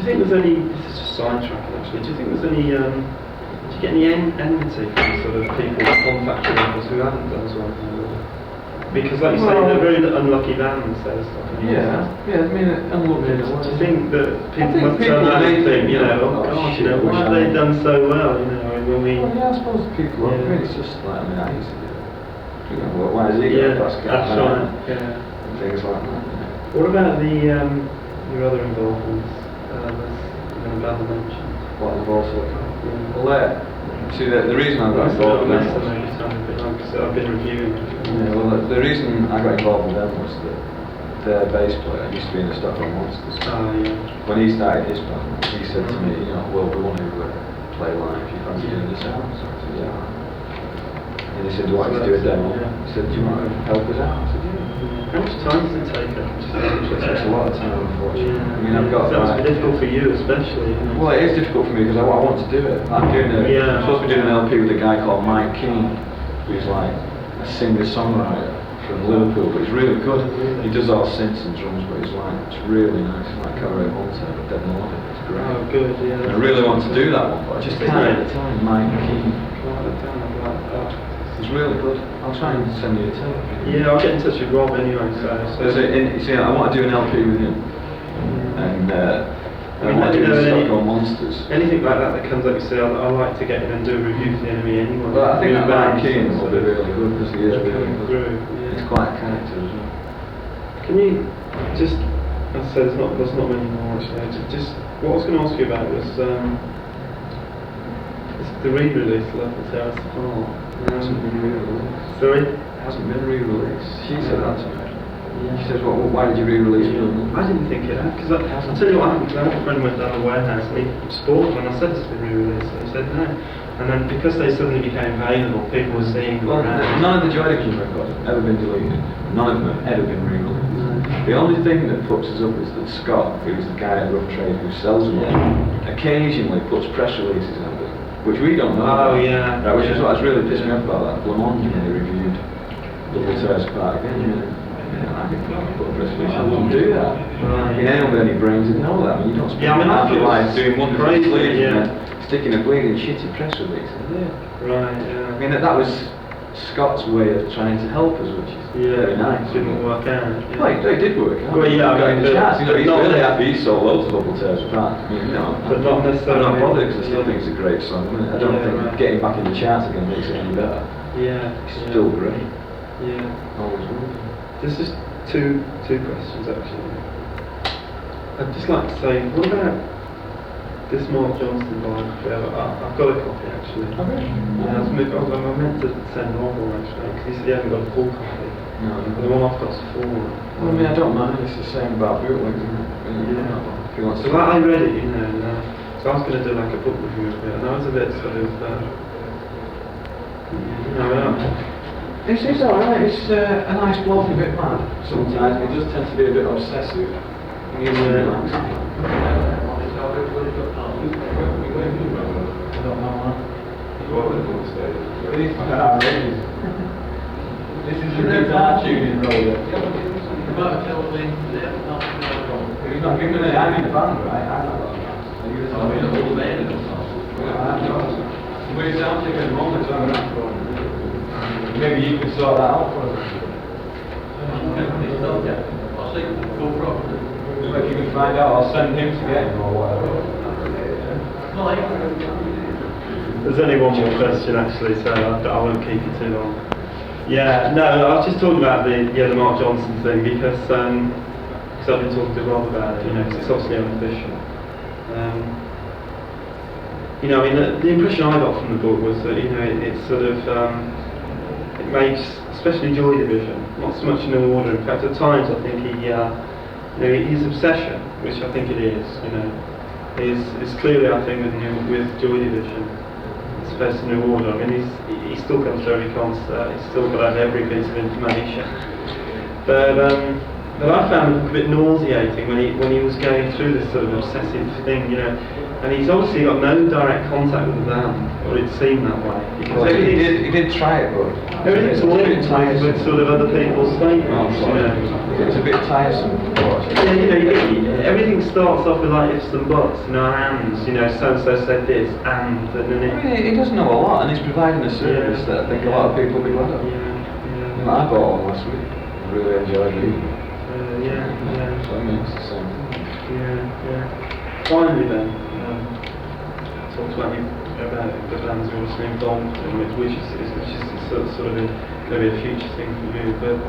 think there's any, this is just sidetracking actually, do you think there's any, do you get any enmity from sort of people contacting others who haven't done as well? Because like you say, they're very unlucky bands, there's stuff. Yeah, I mean, unlucky in a way. Do you think that people must turn around and think, you know, oh gosh, you know, why have they done so well, you know, when we... Well, yeah, I suppose people, I mean, it's just like, I mean, I used to do it. You know, why is he going to pass that's right, and things like that, you know. What about the, your other involvements, the band mentioned? What involves it? Well, see, the reason I got involved with them was... I've been reviewing. Yeah, well, the reason I got involved with them was that their bass player used to be in the Stockholm Monsters. Oh, yeah. When he started his band, he said to me, you know, well, we want to play live, you fancy doing the sound? So I said, yeah. And he said, do you want to do a demo? Yeah. He said, do you want to help us out? I said, yeah. How much time does it take? It takes a lot of time, unfortunately. Yeah. I mean, I've got... That must be difficult for you, especially. You know? Well, it is difficult for me because I want to do it. I'm doing I'm supposed to be doing an LP with a guy called Mike King, who's like a singer-songwriter from Liverpool, but he's really good. He does all synths and drums, but he's like, it's really nice, like Cabaret Hunter, Dead Nordic, it's great. Oh, good, yeah. And I really want to do that one, but I just can't at the time. Mike King. He's really good. I'll try and send you a tape. Yeah, I'll get in touch with Rob anyway, see, I want to do an LP with him. And I want to do the Stockholm Monsters. Anything like that comes up, you see, I like to get in and do a review for the enemy anyway. Well, I think that Mike King will be really good because he is really good. Yeah. He's quite a character as well. Can you just, as I said, there's not many more actually. Just what I was going to ask you about was the re-release, Love the Terrace Apart. It hasn't been re-released. Sorry? It hasn't been re-released. She said that to me. She says, well, why did you re-release it? I didn't think it had, because I'll tell you what happened, because I had a friend went down the warehouse and he spotted when I said it's been re-released, and he said no. And then because they suddenly became available, people were seeing them around. None of the Joy Division records have ever been deleted. None of them have ever been re-released. The only thing that puts us up is that Scott, who's the guy at Rough Trade who sells them, occasionally puts press releases out of it, which we don't know about. Yeah. Right, which is what has really pissed me off about that. Lamont, when they reviewed Love the Terrace Apart again, I think put a press release. I wouldn't do that. Right. Anyone with any brains would know that. I mean, you don't spend half your life doing one crazy, sleeve and then sticking a bleeding shitty press release. Right, yeah. I mean, that was Scott's way of trying to help us, which is very nice. Didn't work out. Yeah. Well, it did work out. Well, yeah, got in the charts. You know, he's really that. happy he sold loads of Double Tears Apart. I mean, you know, but not necessarily. I'm not bothered because I still think it's a great song. I don't think getting back in the charts again makes it any better. Yeah. It's still great. Yeah. Always will. There's just two questions actually. I'd just like to say, what about this Mark Johnston biography? I've got a copy actually. Okay. Yeah, I meant to send Rob actually, because he said he hasn't got a full copy. No. The one I've got's full. Well, I mean, I don't mind. It's the same about bootlegs, isn't it? Yeah. If you want to. So I read it, you know, and, so I was going to do like a book review of it, and I was a bit sort of, It's alright, it's a nice bloke, a bit mad sometimes. He does tend to be a bit obsessive. He's relaxed. I don't know, man. This is your guitar tuning roller. He's not giving me I'm in the band, right? I'm not. We're sound checking at the moment, so I'm not going. Maybe you can sort that out for us. Like you can find out, I'll send him to get him or whatever. There's only one more question actually, so I won't keep you too long. Yeah, no, I was just talking about the Mark Johnson thing because I've been talking to Rob about it, you know, because it's obviously unofficial. You know, I mean, the impression I got from the book was that, you know, it's sort of, it makes, especially Joy Division, not so much in order. In fact, at times I think you know, his obsession, which I think it is, you know, is clearly, I think, with Joy Division, it's best in New Order. I mean, he still comes to every concert, he's still got to have every piece of information. But I found it a bit nauseating when he was going through this sort of obsessive thing, you know. And he's obviously got no direct contact with the band, or it seemed that way. Well, he did try it, but everything's linked with sort of other people's statements, you know. It's a bit tiresome. Yeah, you know, everything starts off with like ifs and buts, you know, ands, you know, so-and-so said this, and then it... I mean, he does know a lot, and he's providing a service that I think a lot of people will be glad of. I bought one last week. I really enjoyed it. So I mean, it's the same thing. Finally then, talked about the bands you're obviously involved in, which is sort of going to be a future thing for you. But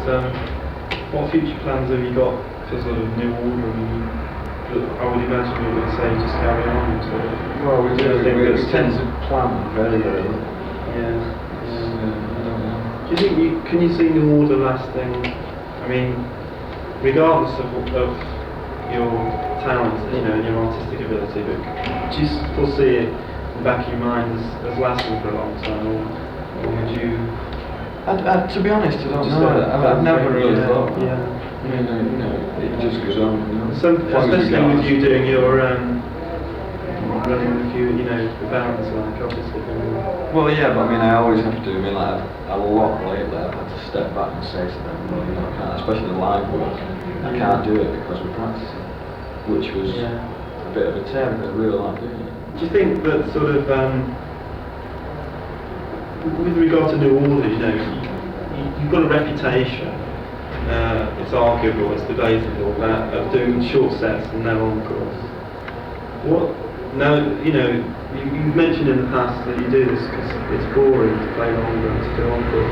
what future plans have you got for sort of New Order? I mean, I would imagine you're going to say just carry on. Sort of. Well, we tend to plan very, very little. Do you think can you see New Order lasting? I mean, regardless of your talent, you know, and your artistic ability, but do you foresee it in the back of your mind as lasting for a long time, or would you? To be honest, I don't know. I've never really thought. I mean, you know, it just goes on. You know. So, especially with you doing your running with you know, the bands, like obviously. Well, yeah, but I mean, I always have to. I mean, like a lot lately, I've had to step back and say to them, well, you know, I can't, especially the live work. I can't do it because we're practicing, which was a bit of a tear. I really like doing it. Do you think that sort of, with regard to New Order, you know, you've got a reputation. It's arguable, it's debatable, of doing short sets and no encores. Now, you know, you've mentioned in the past that you do this because it's boring to play longer and to do encore.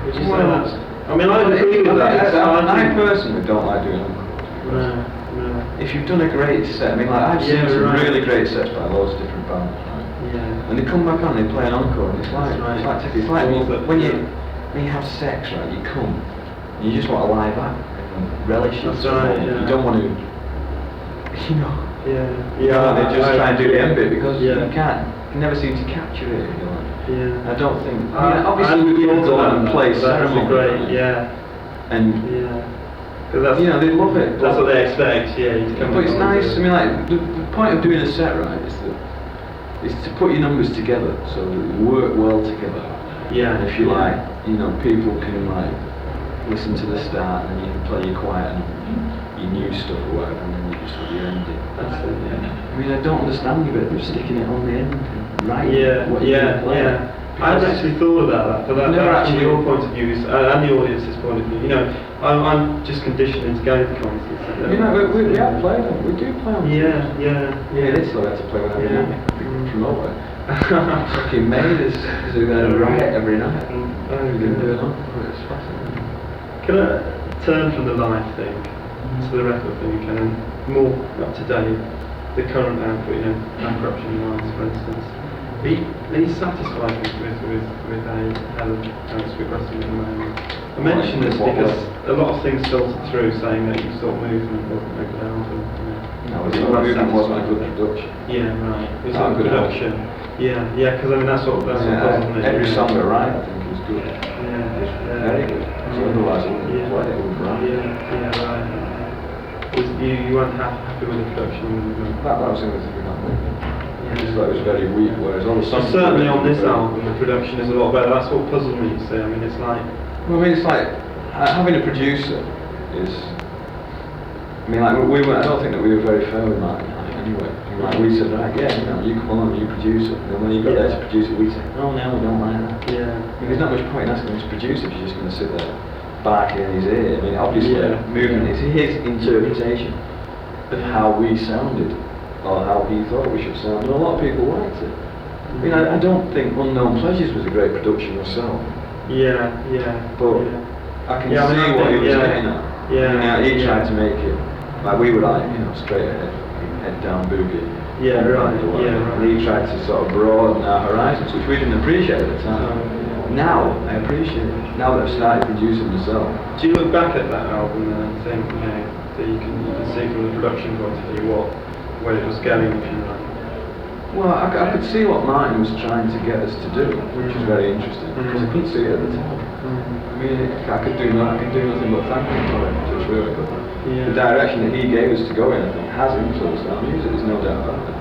Would you say that's... I mean, I agree with that. I personally don't like doing encore. No. If you've done a great set, I mean, like I've seen some really great sets by loads of different bands, right? And they come back on, they play an encore, and it's like when you have sex, right? You come, and you just want to lie back and relish it. You don't want to, you know. They just try and do the end bit because you never seem to capture it. You know? I don't think. Obviously, we all go on and play ceremony. Because that's, you know, they love it. That's what they expect. But it's nice. I mean, like the point of doing a set, right, is to put your numbers together so that they work well together. And if you like, you know, people can like listen to the start and you can play your quiet and your new stuff or whatever, and then you just put your ending. I mean, I don't understand you, but they're sticking it on the end, right? I hadn't actually thought about that, but that's from your point of view and the audience's point of view. You know, I'm just conditioned into going to concerts. You know, we have played them. We do play them. This though, I had to play with them. Promote it. Fucking made us. They're going to riot every night. We're going to do it on. It's fascinating. Can I turn from the live thing to the record thing, and more up to date, the current output, you know, Bankruption Lines, for instance. Are you satisfied with how it's progressing at the moment? I mention this because a lot of things filtered through saying that you thought Movement wasn't a good album. Movement wasn't a good production. It was a good production. Because I mean that's what puzzled me. Every song they write, I think, is good. Very good. So otherwise, it wouldn't write. You weren't happy with the production? That was the only thing we got maybe. I just thought it was very weak, whereas all the songs... Certainly on this album, the production is a lot better. That's what puzzled me, you see. I mean, it's like... Well, I mean, it's like, having a producer is... I mean, like, I don't think that we were very fair with Martin, anyway. Like, we said, right, you know, you come along, you produce it. And then when you got there to produce it, we said, no, we don't like that. I mean, there's not much point in asking him to produce if you're just going to sit there, barking in his ear. I mean, obviously, Movement is his interpretation of how we sounded. Or how he thought we should sound, and a lot of people liked it. I mean, I don't think Unknown Pleasures was a great production myself. But I can see what he was getting at. He tried to make it, like we were like, you know, straight ahead, head down boogie. And he tried to sort of broaden our horizons, which we didn't appreciate at the time. Now, I appreciate it. Now that I've started producing myself. Do you look back at that album and think, you know, that you can see from the production point of view where it was going, if you like? Well, I could see what Martin was trying to get us to do, which was very interesting, because I couldn't see it at the time. I mean, I could do nothing but thank him for it, which was really good. The direction that he gave us to go in, I think, has influenced our music, there's no doubt about it.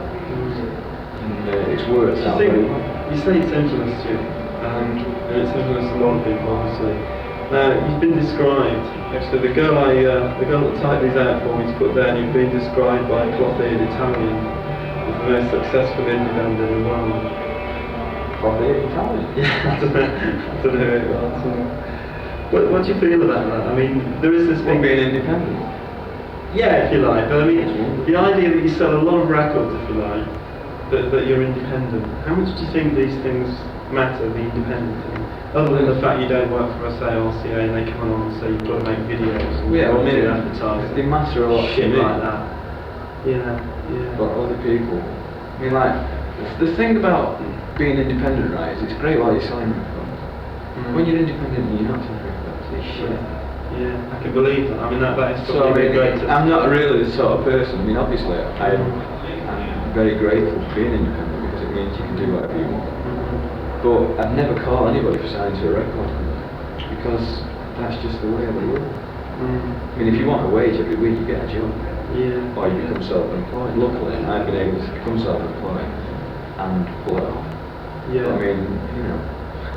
it's worked out very well. You say it's influenced you, and it's influenced a lot of people, obviously. Now, you've been described, actually the girl that typed these out for me to put there, you've been described by a cloth-eared Italian as the most successful independent in the world. Cloth-eared Italian? Yeah, I don't know who it was. What do you feel about that? I mean, there is this big... being independent? Yeah, if you like, but I mean, the idea that you sell a lot of records, if you like, that you're independent, how much do you think these things matter, the independent thing? Other than the fact you don't work for, say, RCA and they come along and say you've got to make videos and advertising. They matter a lot shit to me. like that. Yeah. But other people, I mean, like, the thing about being independent, right, is it's great while you're selling records. When you're independent and you're not selling records, it's shit. Yeah, I can believe that. I mean, that is so, probably great. I'm not really the sort of person, I mean, obviously, I'm very grateful for being independent because it means you can do whatever you want. But I'd never call anybody for signing to a record company because that's just the way of the world. I mean, if you want a wage every week, you get a job. Yeah. Or you become self-employed. Luckily, I've been able to become self-employed and pull it off. Yeah. I mean, you know,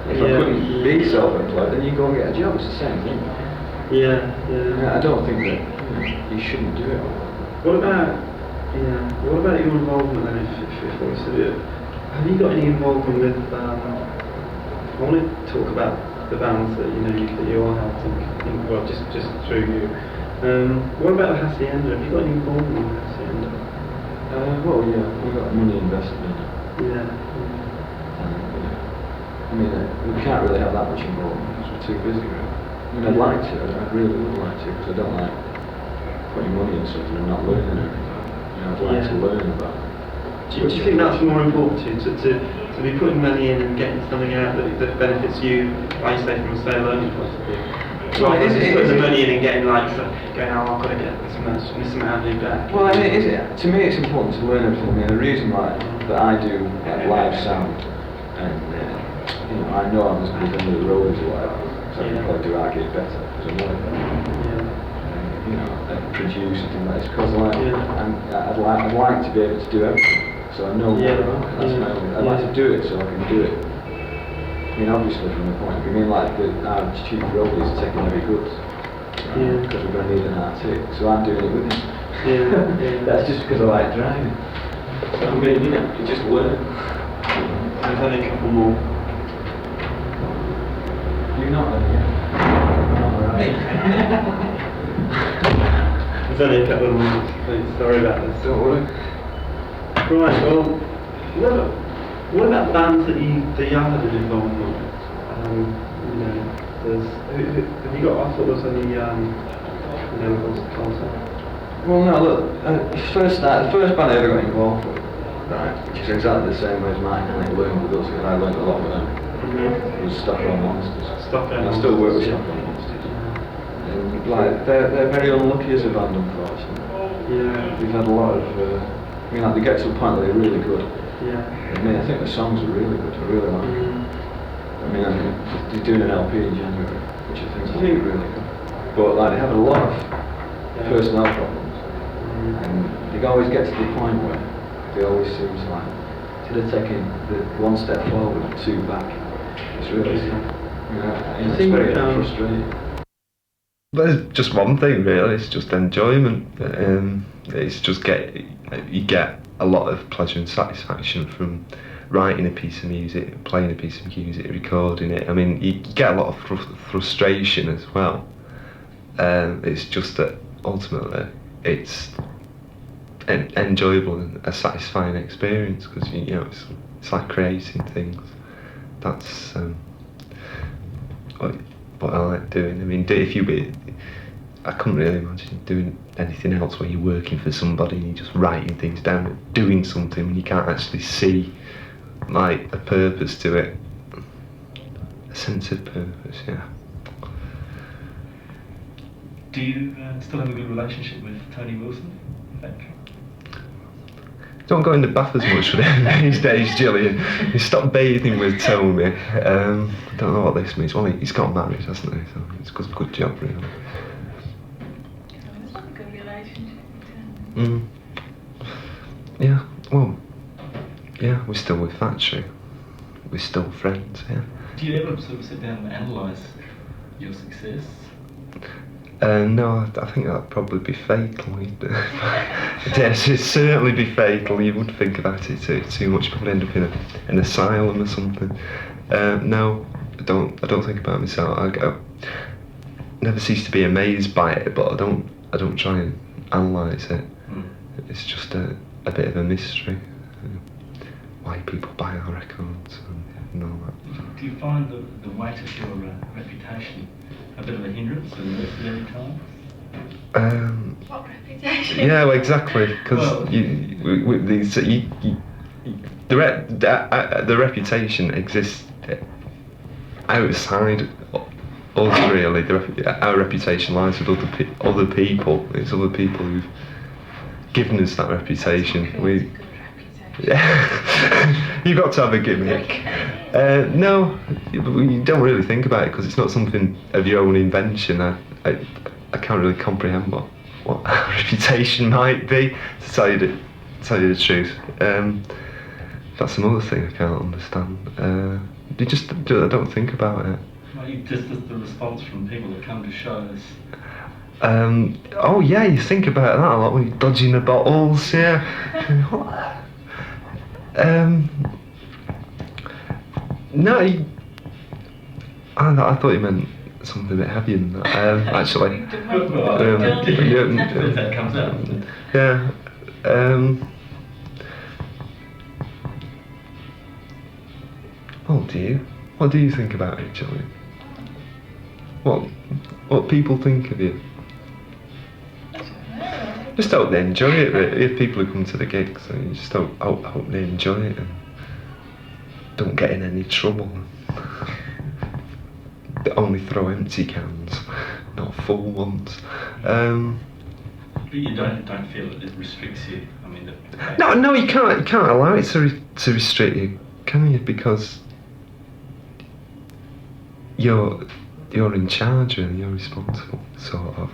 if I couldn't be self-employed, then you go and get a job. It's the same thing. Yeah. I don't think that you shouldn't do it. What about your involvement then? If I was to do it, have you got any involvement with? I want to talk about the bands that you are helping. Well, just through you. What about the Hacienda? Have you got any involvement with the Hacienda? Well, yeah, we've got money invested in it. Yeah. I mean, we can't really have that much involvement because we're too busy, really. I mean, I'd like to, I really would like to, because I don't like putting money in something and not learning everything. I'd like to learn about it. Do you think that's more important to be putting money in and getting something out that benefits you, like you say, from a learning point of view? Rather than just putting the money in and getting going, I've got to get this amount of back. Well, I mean, to me it's important to learn everything. I mean, the reason that I do live sound, and I know I'm as good as any of the roadies or whatever, so I can probably do our gig better, because I know it better. And produce and things like this, because I'd like to be able to do everything. So I know more about it. That's my only. I'd like to do it so I can do it. I mean, obviously from the point of view, like our chief roadie is taking heavy goods because we're going to need an Arctic, so I'm doing it with him. That's just because I like driving. So I mean, you just learn. There's only a couple more. You're not alright. There's only a couple more. Please, sorry about this. Don't worry. Right, well, what about bands that you have had an involvement with? Have you got, I thought there was any, concept? Well, no, look, the first band I ever got involved with, right, which is exactly the same way as mine, and they learned with us, because I learned a lot with them, it was Stockholm Monsters. And I still work with Stockholm Monsters. And, like, they're very unlucky as a band, unfortunately. Yeah. We've had a lot of, I mean, like, they get to a point where they're really good. Yeah. I mean, I think the songs are really good. I really like them. I mean, they're doing an LP in January, which I think will be really good. But like, they have a lot of personnel problems, and they always get to the point where they always seem to like instead of taking the one step forward and two back. It's really, it's very frustrating. There's just one thing really, it's just enjoyment. It's just you get a lot of pleasure and satisfaction from writing a piece of music, playing a piece of music, recording it. I mean, you get a lot of frustration as well. It's just that ultimately it's an enjoyable and a satisfying experience, because it's like creating things. That's what I like doing. I mean, I couldn't really imagine doing anything else where you're working for somebody and you're just writing things down and doing something when you can't actually see like a purpose to it, a sense of purpose. Yeah. Do you still have a good relationship with Tony Wilson, I think? Don't go in the bath as much for him these days, Gillian. He stopped bathing with Tony. I don't know what this means. Well, he's got married, hasn't he? So it's a good job, really. It's not a good relationship. Yeah, well, yeah, we're still with Factory. We're still friends, yeah. Do you ever sort of sit down and analyse your success? No, I think that'd probably be fatal. Yes, it'd certainly be fatal. You would think about it too much. Probably end up in an asylum or something. No, I don't think about myself. I never cease to be amazed by it, but I don't try and analyse it. It's just a bit of a mystery. Why people buy our records and all that. Do you find the weight of your reputation a bit of a hindrance in the early times? What reputation? Yeah, well, exactly. Because the reputation exists outside us, really. Our reputation lies with other people. It's other people who've given us that reputation. Yeah, you've got to have a gimmick. No, you don't really think about it because it's not something of your own invention. I can't really comprehend what our reputation might be, to tell you the truth. That's another thing I can't understand. I don't think about it. Well, just the response from people that come to shows. Oh yeah, you think about that a lot when you're dodging the bottles, yeah. No, I thought you meant something a bit heavier than that, actually. That comes out. Yeah. What do you think about it, Gillian? What people think of you? Just hope they enjoy it. If people who come to the gigs, you just hope they enjoy it and don't get in any trouble. They only throw empty cans, not full ones. But you don't feel that it restricts you. I mean, No, you can't allow it to restrict you, can you? Because you're in charge and you're responsible, sort of.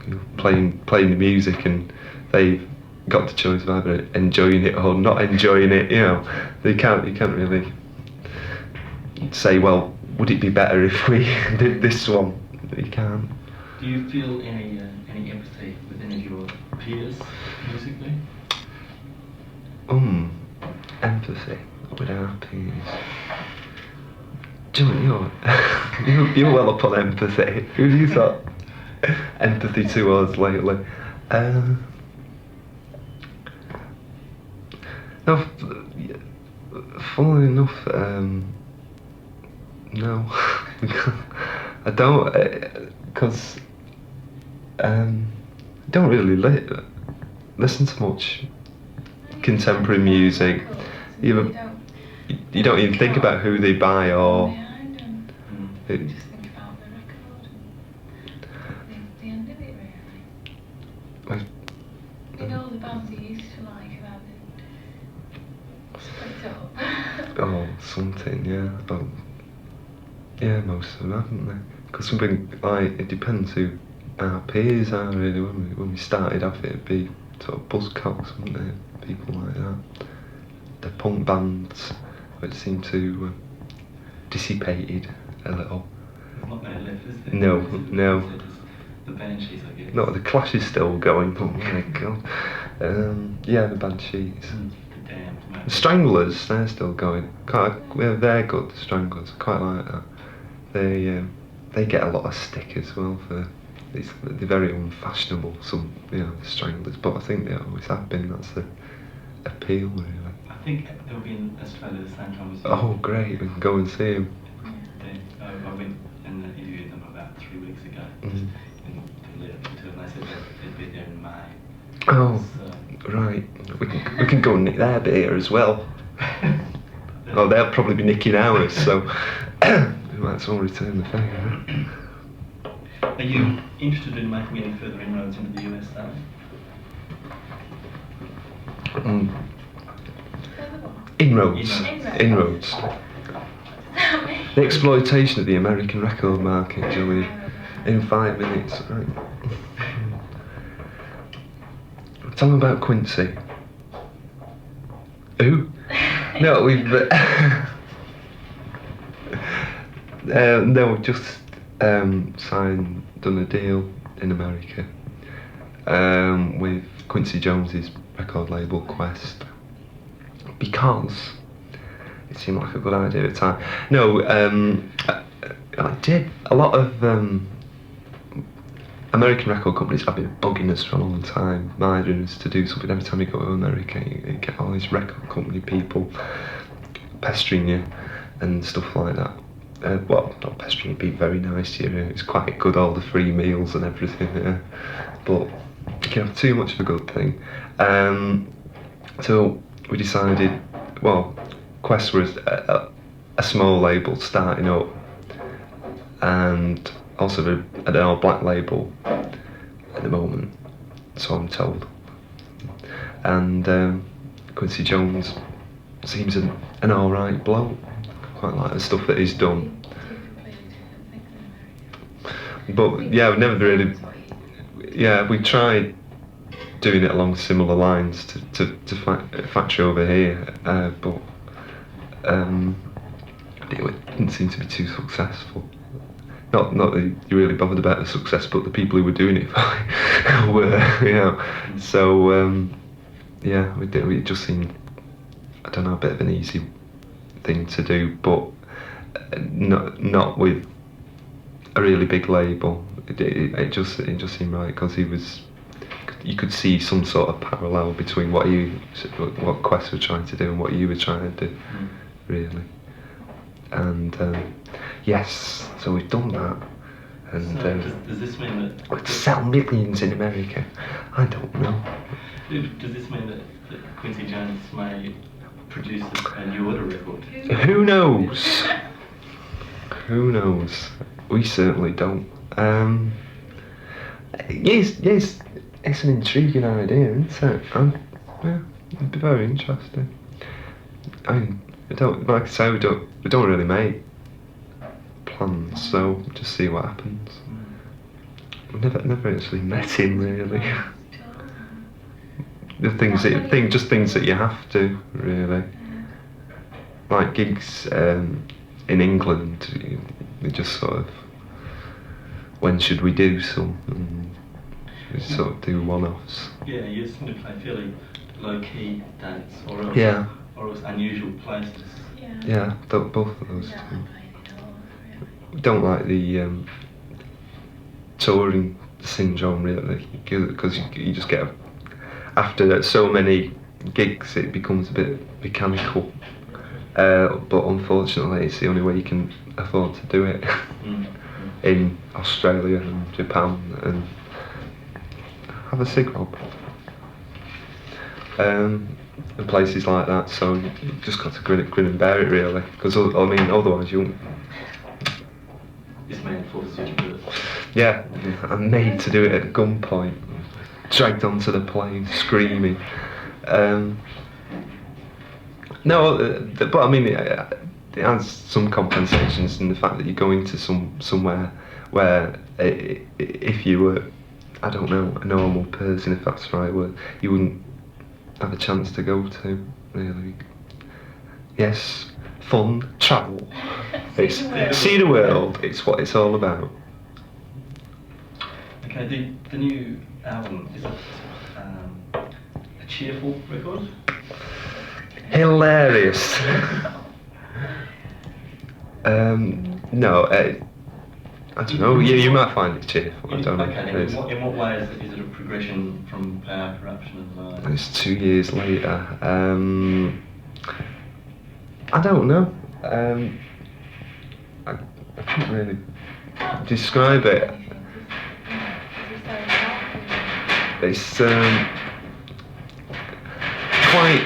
You're playing the music, and they've got the choice of either enjoying it or not enjoying it. You know, you can't really say, well, would it be better if we did this one? You can't. Do you feel any empathy with any of your peers musically? Empathy with our peers. Julian, you're well up on empathy. Who have you thought empathy towards lately? No, funnily enough, no, I don't, because I don't really listen to much contemporary music. You don't even think about who they buy or. You just think about the record and the end of it, really. You know, the bands you used to like about it split up. Oh, something, yeah. Oh, yeah, most of them haven't they? Because something like, it depends who our peers are, really. When we started off, it'd be sort of buzzcocks, wouldn't it? People like that. The punk bands, which seem to dissipated a little. There's not many left, is there? No. The Banshees, I guess. No, the Clash is still going, but oh my god. Yeah, the Banshees. The Damned, maybe. The Stranglers, they're still going. They're good, the Stranglers. I quite like that. They get a lot of stick as well for these. They're very unfashionable, the Stranglers, but I think they always have been. That's the appeal, really. I think they'll be in Australia the same time as you. Oh, great, we can go and see them. I went and interviewed them about 3 weeks ago. Mm. And they said that they'd be there in May. Oh, So, right. We can go and nick their beer as well. Oh, they'll probably be nicking ours, so we might as well return the favour. Are you interested in making any further inroads into the USA? Inroads. The exploitation of the American record market, Julie, in 5 minutes. Right. Tell them about Quincy. Who? No, we've no, we've just done a deal in America with Quincy Jones's record label Quest, because it seemed like a good idea at the time. No, I did a lot of American record companies have been bugging us for a long time, minding us to do something. Every time you go to America, you get all these record company people pestering you and stuff like that. Well, not pestering you, being very nice to you. It's quite good, all the free meals and everything. But you can have too much of a good thing. So we decided, well, Quest was a small label starting up, and also an all-black label at the moment, so I'm told. And Quincy Jones seems an alright bloke. Quite like the stuff that he's done. But yeah, we never really. Yeah, we tried doing it along similar lines to factory over here, but it didn't seem to be too successful. Not that you're really bothered about the success, but the people who were doing it were, you know. So yeah, it just seemed, I don't know, a bit of an easy thing to do, but not with a really big label. It just seemed right, because you could see some sort of parallel between what Quest were trying to do and what you were trying to do, really. And yes, so we've done that. And so does this mean that we'd sell millions in America? I don't know. Does this mean that Quincy Jones may produce a New Order record? Who knows? Who knows? We certainly don't. Yes, it's an intriguing idea, isn't it? Yeah, it'd be very interesting. I mean, like I say, we don't really make plans, so just see what happens. We've never actually met him, really. Just things that you have to, really. Like gigs in England, we just sort of, when should we do some? And we sort of do one-offs. Yeah, you seem to play fairly low-key dates, or else, Yeah. or else unusual places. Yeah, both of those two. We don't like the touring syndrome, really, because you just get, after so many gigs, it becomes a bit mechanical. But unfortunately, it's the only way you can afford to do it in Australia and Japan. And have a cig, Rob. And places like that, so you just got to grin and bear it, really, because I mean, otherwise you won't. This man forces you to do it. Yeah, I'm made to do it at gunpoint, dragged onto the plane, screaming. No, but I mean, it has some compensations in the fact that you're going to somewhere where if you were, I don't know, a normal person, if that's the right word, you wouldn't have a chance to go to, really. Yes, fun, travel. See the world, it's what it's all about. Okay, the new album, is it a cheerful record? Hilarious. No, I don't know. You might find it cheerful. I don't know. Okay, in what way is it a progression from Power, Corruption and Lies? It's 2 years later. I don't know. I can't really describe it. It's quite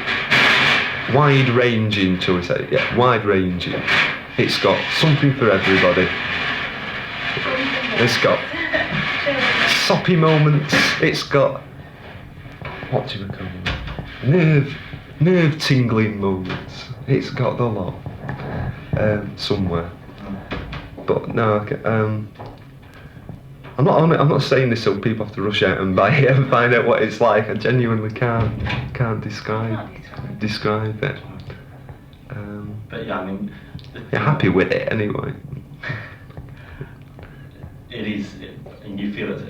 wide-ranging, shall we say? Yeah, wide-ranging. It's got something for everybody. It's got soppy moments. It's got, what do you call it? Nerve-tingling moments. It's got the lot somewhere. But no, I'm not saying this so people have to rush out and buy it and find out what it's like. I genuinely can't describe it. But yeah, I mean, You're happy with it anyway. it is, and you feel it's a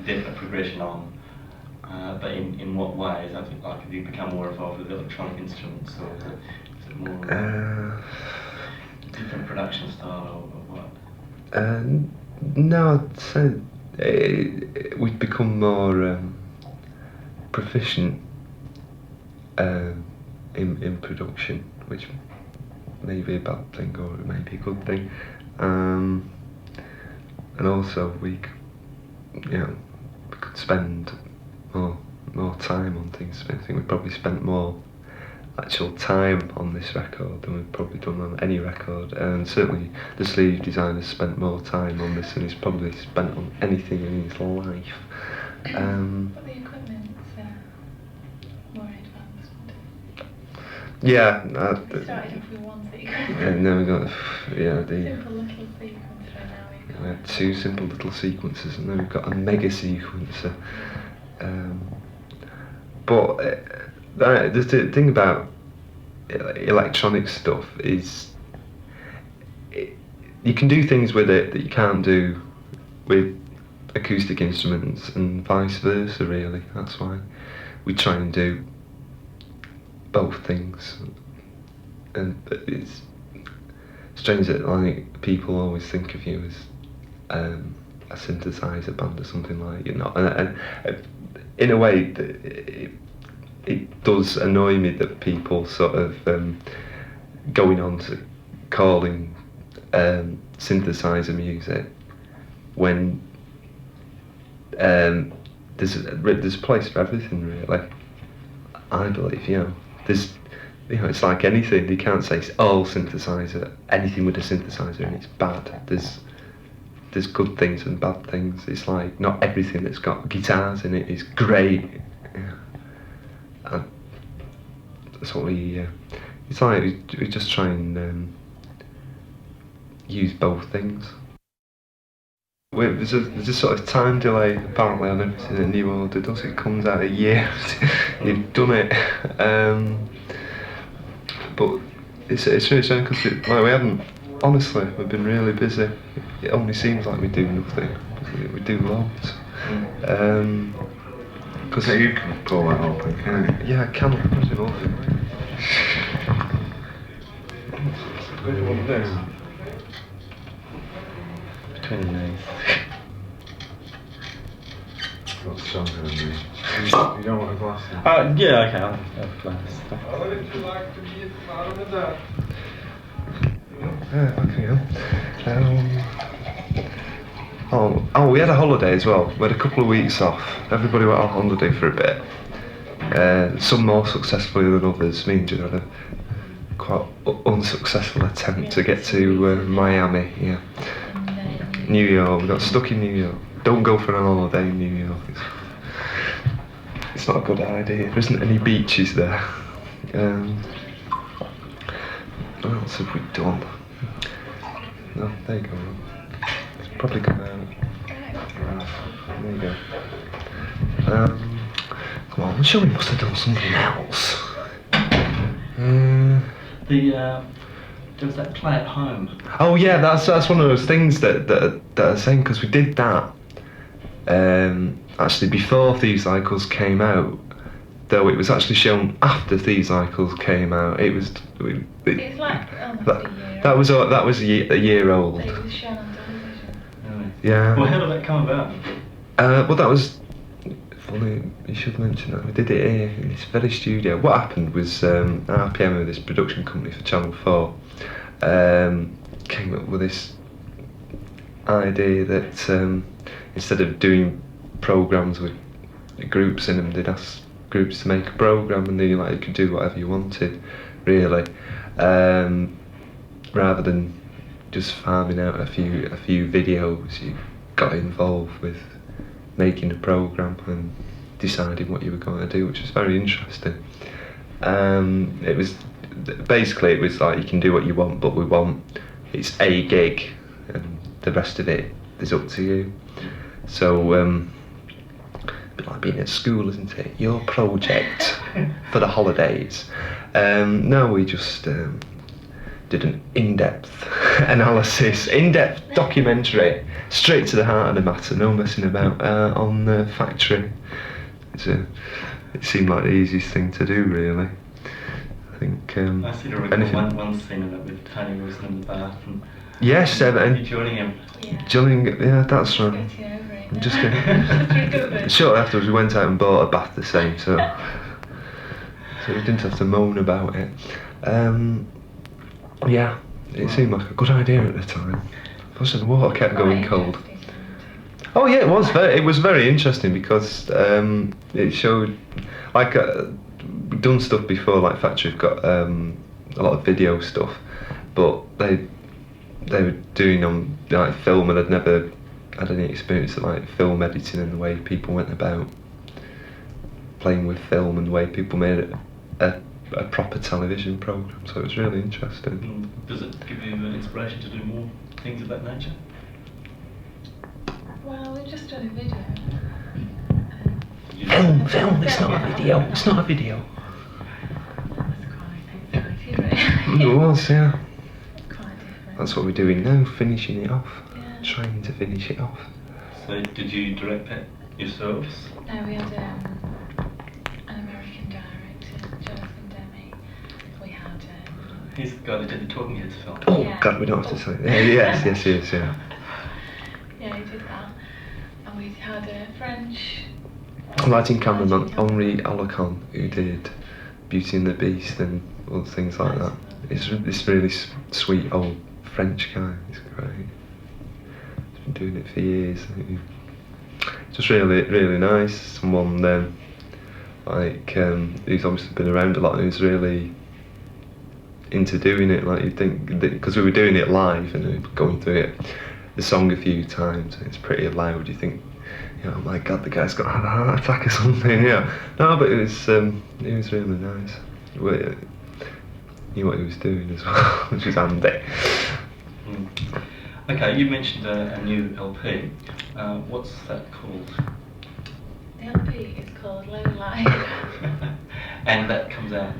definite progression on. But in what ways? I think, like, have you become more involved with electronic instruments, or is it more different production style, or what? No, I'd say we've become more proficient in production, which may be a bad thing or it may be a good thing. And also we could spend more time on things. I think we probably spent more actual time on this record than we've probably done on any record, and certainly the sleeve designer spent more time on this than he's probably spent on anything in his life. But the equipment's more advanced. Yeah. We started off with one sequence. And then we got the Simple little sequence, and now we've got... we had two simple little sequences, and then we've got a mega sequencer. But the thing about electronic stuff is you can do things with it that you can't do with acoustic instruments, and vice versa, really. That's why we try and do both things. And it's strange that, like, people always think of you as a synthesizer band or something like, you know, and in a way it does annoy me that people sort of going on to calling synthesizer music when there's a place for everything, really. I believe, it's like anything. You can't say all synthesizer, anything with a synthesizer, and it's bad. There's good things and bad things. It's like not everything that's got guitars in it is great. And that's what it's like we just try and use both things. There's a sort of time delay apparently on everything that New Order does. It comes out a year after you've done it. But it's really strange because we haven't. Honestly, we've been really busy. It only seems like we do nothing. We do loads. Because you can pull that open, can't you? Yeah, I can. Pretty much. What do you want to do? Between the knees. What's stronger than me? You don't want a glass? Yeah, okay, I'll have a glass. Would you like to be part of that? We had a holiday as well. We had a couple of weeks off. Everybody went on holiday for a bit. Some more successfully than others. Me and Jim had a quite unsuccessful attempt to get to Miami. Yeah, New York. We got stuck in New York. Don't go for an holiday in New York. It's not a good idea. There isn't any beaches there. What else have we done? No, there you go. It's probably come out. There you go. Come on, I'm sure we must have done something else. There was that play at home. Oh yeah, that's one of those things that I'm saying, because we did that actually before Thieves Cycles came out. Though it was actually shown after Thieves Cycles came out. It was. It's like almost a year. That was a year old. But it was shown on television. Really? Yeah. Well, how did that come about? Well, that was funny. You should mention that we did it here in this very studio. What happened was RPM, this production company for Channel 4, came up with this idea that instead of doing programs with groups in them, they'd ask groups to make a program, and you could do whatever you wanted, really, rather than just farming out a few videos. You got involved with making a program and deciding what you were going to do, which was very interesting. It was like you can do what you want, but it's a gig, and the rest of it is up to you. So bit like being at school, isn't it? Your project for the holidays. No, we just did an in-depth analysis, in-depth documentary, straight to the heart of the matter, no messing about, on the factory. It seemed like the easiest thing to do, really. I think. I seem to recall one scene of it with Tony Wilson in the bath. And yes, and you joining him. Yeah. Joining, yeah, that's right. Getting over it. I'm just now. getting. Recovered. Shortly afterwards, we went out and bought a bath the same, so we didn't have to moan about it. Yeah, it seemed like a good idea at the time. Plus, the water kept going cold. Oh yeah, it was very interesting because it showed, like, we've done stuff before, like Factory've got a lot of video stuff, but they were doing on like film, and I'd never had any experience of like film editing and the way people went about playing with film and the way people made a proper television program. So it was really interesting. Does it give you inspiration to do more things of that nature? Well, we've just done a video. Film, it's not a video, it's not a video. That was quite exciting, really. It was, yeah. Quite different. That's what we're doing now, finishing it off. Yeah. Trying to finish it off. So did you direct that yourselves? No, we had an American director, Jonathan Demme. We had. He's the guy that did the Talking Heads film. Oh Yeah. God, we don't have to say. Yeah, yes, yeah. Yeah, he did that. And we had a French. Lighting cameraman Henri Alocon, who did Beauty and the Beast and all things like that. It's this really sweet old French guy. He's great. He's been doing it for years. Just really nice. Someone who's obviously been around a lot and who's really into doing it. Like, you'd think, because we were doing it live and we were going through the song a few times, and it's pretty loud. You think, oh my God, the guy's got to have a heart attack or something. Yeah. No, but it was really nice. Knew what he was doing as well, which was handy. Okay, you mentioned a new LP. What's that called? The LP is called Low Life. And that comes out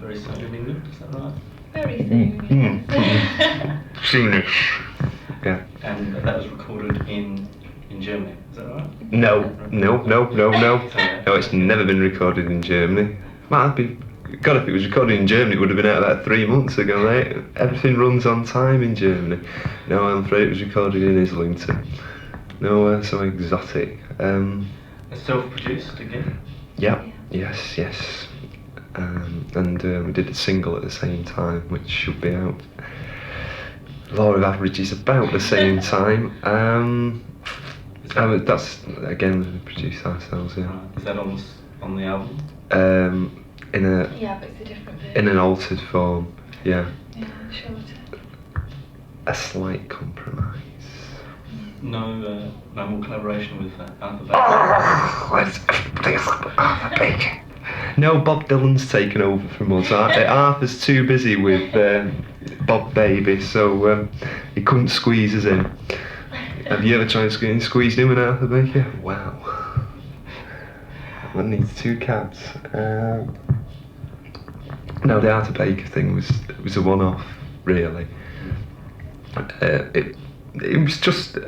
very soon in England, is that right? Very soon. Yes. Soonish. Yeah. And that was recorded in Germany, is that right? No. No, it's never been recorded in Germany. God, if it was recorded in Germany, it would have been out about 3 months ago, mate. Everything runs on time in Germany. No, I'm afraid it was recorded in Islington. Nowhere so exotic. Self-produced again? Yeah. Yes. And we did a single at the same time, which should be out. Law of Averages about the same time. That's again we produced ourselves. Yeah. Is that on the album? Yeah, but it's a different version. In an altered form. Yeah. Yeah, shorter. A slight compromise. No more collaboration with Arthur Baker. Arthur Baker. No, Bob Dylan's taken over from us. Arthur's too busy with Bob Baby, so he couldn't squeeze us in. Have you ever tried squeezing him in Arthur Baker? Wow. That needs 2 cabs. No, the Arthur Baker thing was a one-off, really. It was just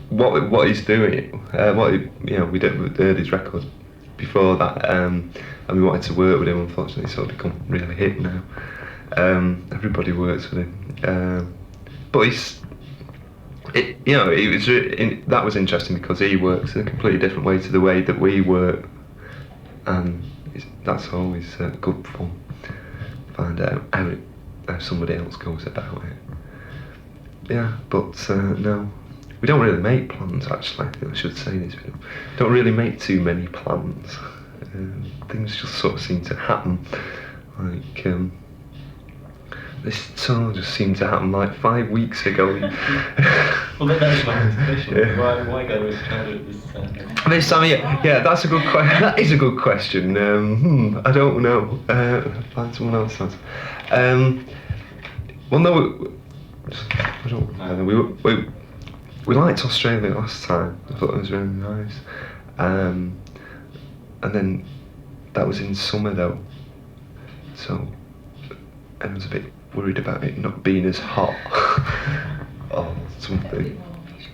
what he's doing. We heard his record before that, and we wanted to work with him. Unfortunately, so it's become really hit now. Everybody works with him, but that was interesting because he works in a completely different way to the way that we work, and that's always good fun. Find out how somebody else goes about it. Yeah, but no, we don't really make plans. Actually, I should say this. We don't really make too many plans. Things just sort of seem to happen. Like this song just seemed to happen like 5 weeks ago. Well, that was my question. Yeah. Why go to Australia This time, yeah, that's a good question. That is a good question. I don't know. Find someone else. Well, no, I don't know. We liked Australia last time. I thought it was really nice. And then that was in summer though, so I was a bit worried about it not being as hot or something.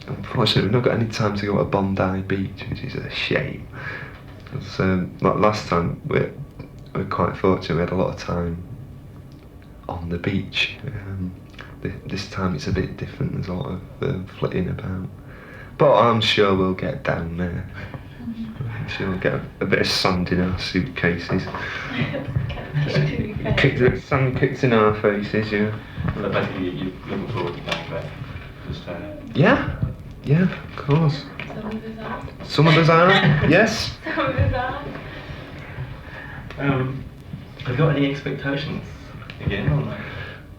Unfortunately, we've not got any time to go to Bondi Beach, which is a shame. Because like last time, we were quite fortunate, we had a lot of time on the beach. This time it's a bit different, there's a lot of flitting about. But I'm sure we'll get down there. I'm sure we'll get a bit of sand in our suitcases. Sand kicked in our faces, yeah. Well, basically, you're looking forward to going back. Just, Yeah, of course. Some of us are. Some of us are, yes. Some of us are. have you got any expectations again on that?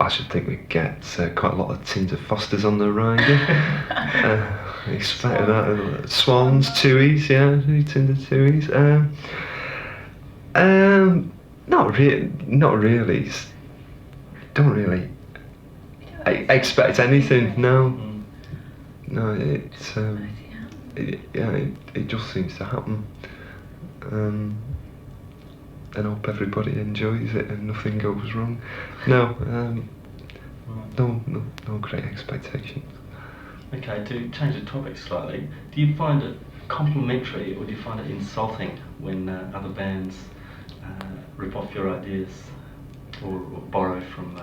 I should think we'd get quite a lot of tins of Fosters on the ride. Expect that. Swans, Tuies, yeah, 2 tins of Tuies. Not really. Don't really expect anything. No. No, it's it just seems to happen. And hope everybody enjoys it and nothing goes wrong. No great expectations. Okay, to change the topic slightly, do you find it complimentary or do you find it insulting when other bands rip off your ideas or borrow from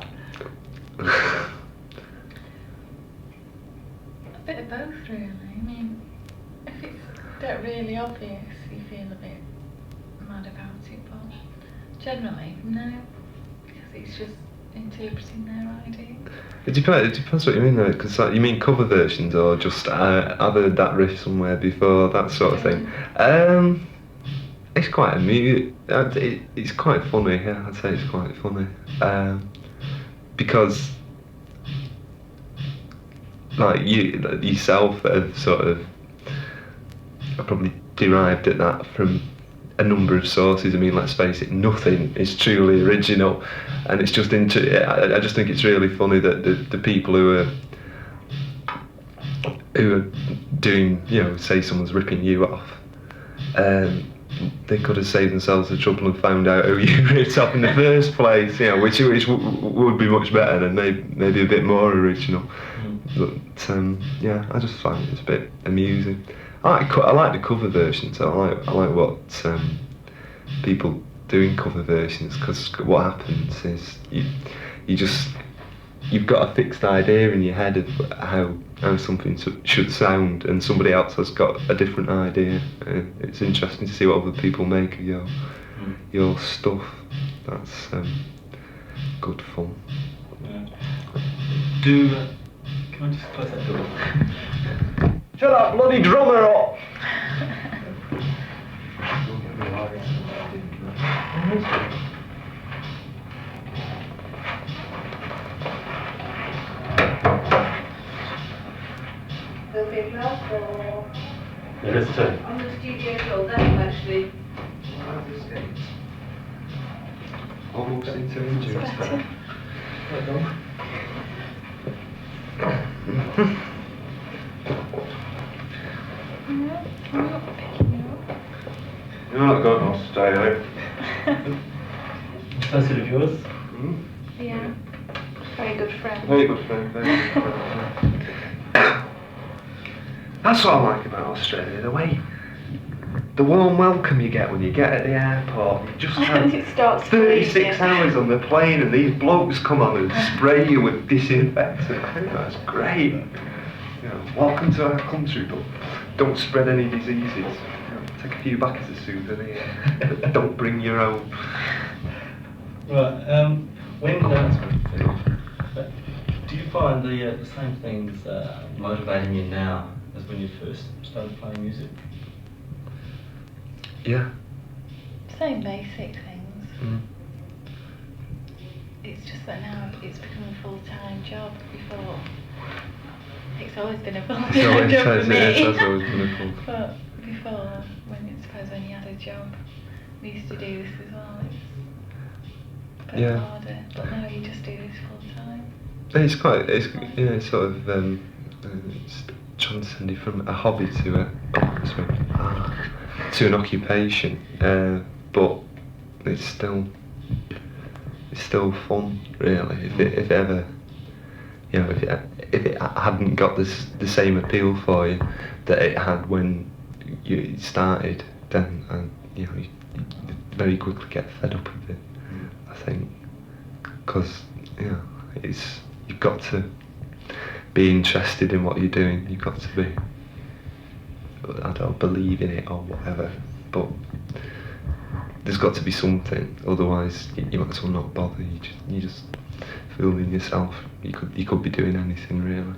A bit of both, really. I mean, if it's not really obvious, you feel a bit mad about it, but generally, no, because it's just interpreting their idea. It depends what you mean though, because you mean cover versions or just I've heard that riff somewhere before, that sort of thing. It's quite it's quite funny, yeah, I'd say it's quite funny. Because like you yourself have sort of probably derived at that from a number of sources. I mean, let's face it, nothing is truly original, and it's just I just think it's really funny that the people who are doing, you know, say someone's ripping you off, they could have saved themselves the trouble and found out who you ripped off in the first place, you know, which would be much better and maybe a bit more original. But yeah, I just find it's a bit amusing. I like the cover versions. I like what people do in cover versions, because what happens is you've got a fixed idea in your head of how something should sound, and somebody else has got a different idea. It's interesting to see what other people make of your stuff. That's good fun. Yeah. Can I just close that door? Shut up, bloody drummer up! There'll be a glass door It is too. on the studio floor, then actually. Almost into injuries. You're not going to Australia. That's it of yours? Yeah. Very good friend. Very good friend, very good friend. That's what I like about Australia, the warm welcome you get when you get at the airport. You just have It starts 36 freezing. hours on the plane and these blokes come on and spray you with disinfectant. I think that's great. You know, welcome to our country, but don't spread any diseases. You know, take a few back as a souvenir, but don't bring your own. Right, do you find the same things motivating you now as when you first started playing music? Yeah. Same basic things. Mm. It's just that now it's become a full-time job. Before, it's always been a full-time job for me. It's always been a full. But before, when you had a job, we used to do this as well. It's a bit harder. But now you just do this full-time. It's sort of it's transcended from a hobby to a. to an occupation, but it's still fun, really. If it ever, you know, if it hadn't got the same appeal for you that it had when you started, then you know, you very quickly get fed up with it. I think, because you've got to be interested in what you're doing. You've got to be, I don't believe in it or whatever, but there's got to be something. Otherwise, you might as well not bother. You just fooling yourself. You could be doing anything really.